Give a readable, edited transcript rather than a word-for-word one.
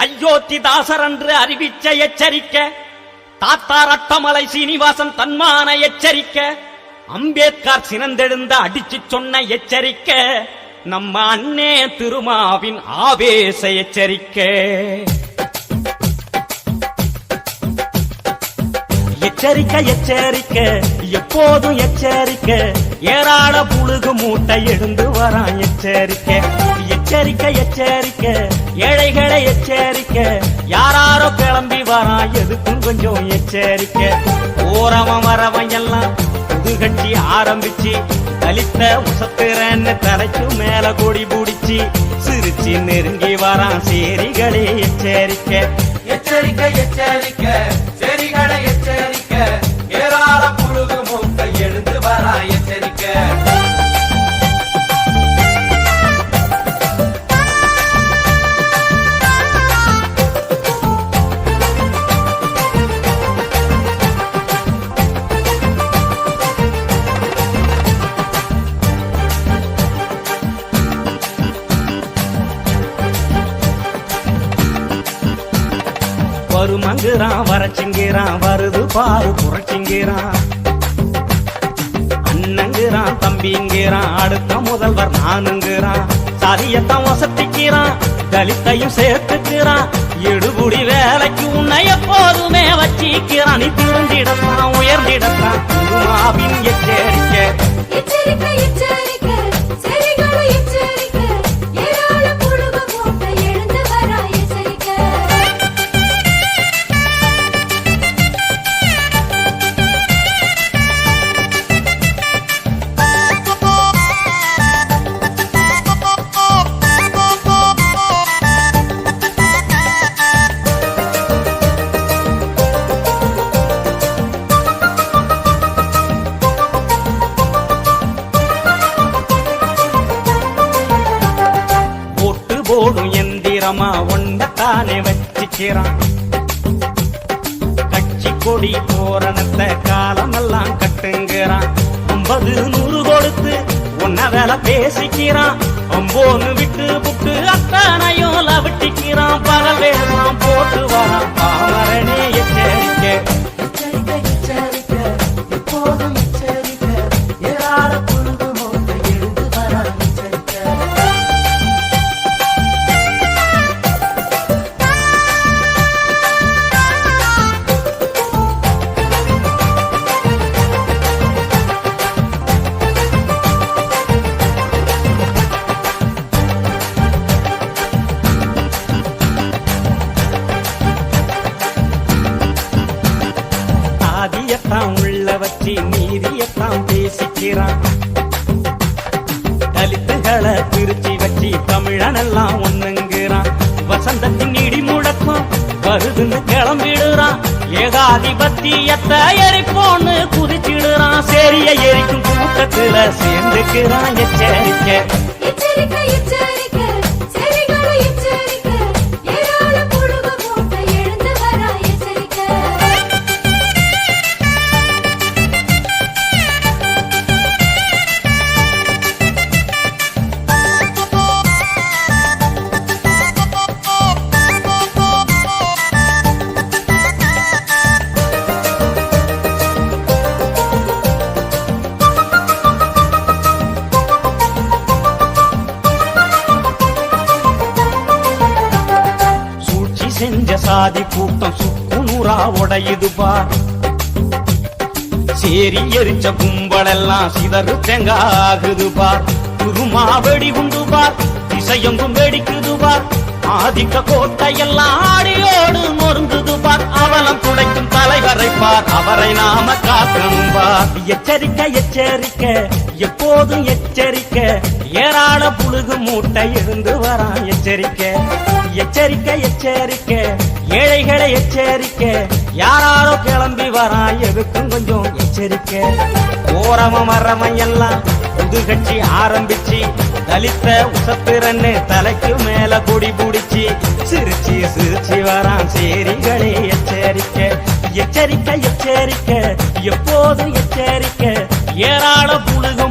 அயோத்திதாசர் என்று அறிவிச்ச எச்சரிக்கை, தாத்தா ரட்டமலை சீனிவாசன் தன்மான எச்சரிக்கை, அம்பேத்கர் சினந்தெழுந்த அடிச்சு சொன்ன எச்சரிக்கை, நம்ம அண்ணே திருமாவின் ஆவேச எச்சரிக்கை. எச்சரிக்கை எச்சரிக்கை எப்போதும் எச்சரிக்கை, ஏராள புழுகு மூட்டை எழுந்து வரான் எச்சரிக்கை. எச்சரிக்கை எச்சரிக்கை ஏழைகளை எச்சரிக்கை, யாராரோ கிளம்பி வரான் எதுக்கும் கொஞ்சம் எச்சரிக்கை. ஓரவன் வரவன் எல்லாம் புது கட்சி ஆரம்பிச்சு, தலித்த உசத்துறன்னு தலைக்கு மேல கொடி பிடிச்சி சிரிச்சு நெருங்கி வரான் சேரிகளே எச்சரிக்கை. எச்சரிக்கை எச்சரிக்கை சேரிகளை எச்சரிக்கை, ஏராள புழுகு மூட்டை எழுந்து வரா எச்சரிக்கை. வருமங்குறான் வரச்சிங்கிறான், வருது பாரு புரட்சிங்கிறான், அண்ணங்குறான் தம்பிங்கிறான், அடுத்த முதல்வர் நானுங்கிறான், சரியத்தான் வசத்திக்கிறான், தலித்தையும் சேர்த்துக்கிறான், எடுபுடி வேலைக்கு உன்னை எப்போதுமே வச்சிக்கிறான். நீ திருந்திடத்தான் உயர்ந்திடத்தான் திருமாவின் எச்சரிக்கை. எச்சரிக்கை எச்சரிக்கை சேரிகளை எச்சரிக்கை, ஏராள புழுகு மூட்டை எழுந்து வரா எச்சரிக்கை. போடும் எந்திரமா ஒன்னத்தானே வச்சிக்கிறான், கட்சி கொடி தோரணத்தை காலமெல்லாம் கட்டுங்கிறான், 50-100 கொடுத்து ஒன்ன வேலை பேசிக்கிறான், ஒம்போன்னு விட்டு புட்டு அத்தனையும் விட்டிக்கிறான், பகல் வேலாம் போட்டு வரான் பாமரனே எச்சரிக்கை. எச்சரிக்கை எச்சரிக்கை எப்போதும் எச்சரிக்கை, ஏராள புழுகு மூட்டை எழுந்து வரா எச்சரிக்கை. ஆதியத்தான் உள்ள வச்சு நீதியத்தான் பேசிக்கிறான், தலித்துகளை பிரிச்சு வச்சு தமிழனெல்லாம் ஒண்ணுங்கிறான், வசந்தத்தின் இடி முழக்கம் வருதுன்னு கிளம்பிடுறான், ஏகாதிபத்தியத்தை எரிப்போன்னு குதிச்சிடுறான், சேரிய எரிக்கும் கூட்டத்துல சேர்ந்துக்கிறான் எச்சரிக்கை. எச்சரிக்கை எச்சரிக்கை சேரிகளை எச்சரிக்கை, ஏராள புழுகு மூட்டை எழுந்து வரா எச்சரிக்கை. சூழ்ச்சி செஞ்ச சாதி கூட்டம் சுக்குநூறா உடையுது பார், சேரி எரிச்ச கும்பலெல்லாம் சிதறு தெங்காகுது பார், குருமாவடி உண்டு பார், திசையொங்கும் வெடிக்குது பார், ஆதிக்க கோட்டையெல்லாம் ஆடியோடு நொறுங்குது பார், அவலம் துடைக்கும் தலைவரை பார், அவரை நாம காக்கணும் பார். எச்சரிக்கை எச்சரிக்கை எப்போதும் எச்சரிக்கை, ஏராள புழுகு மூட்டை எழுந்து வரான் எச்சரிக்கை. எச்சரிக்கை எச்சரிக்கை ஏழைகளை எச்சரிக்கை, யாராரோ கிளம்பி வரான் எதுக்கும் கொஞ்சம் எச்சரிக்கை. ஓரவன் வரவன் எல்லாம் புது கட்சி ஆரம்பிச்சு, தலித்த உசத்துறன்னு தலைக்கு மேல கொடி பிடிச்சி சிரிச்சு சிரிச்சு வரான் சேரிகளே எச்சரிக்கை. எச்சரிக்கை எச்சரிக்கை எப்போதும் எச்சரிக்கை, ஏராள புழுகு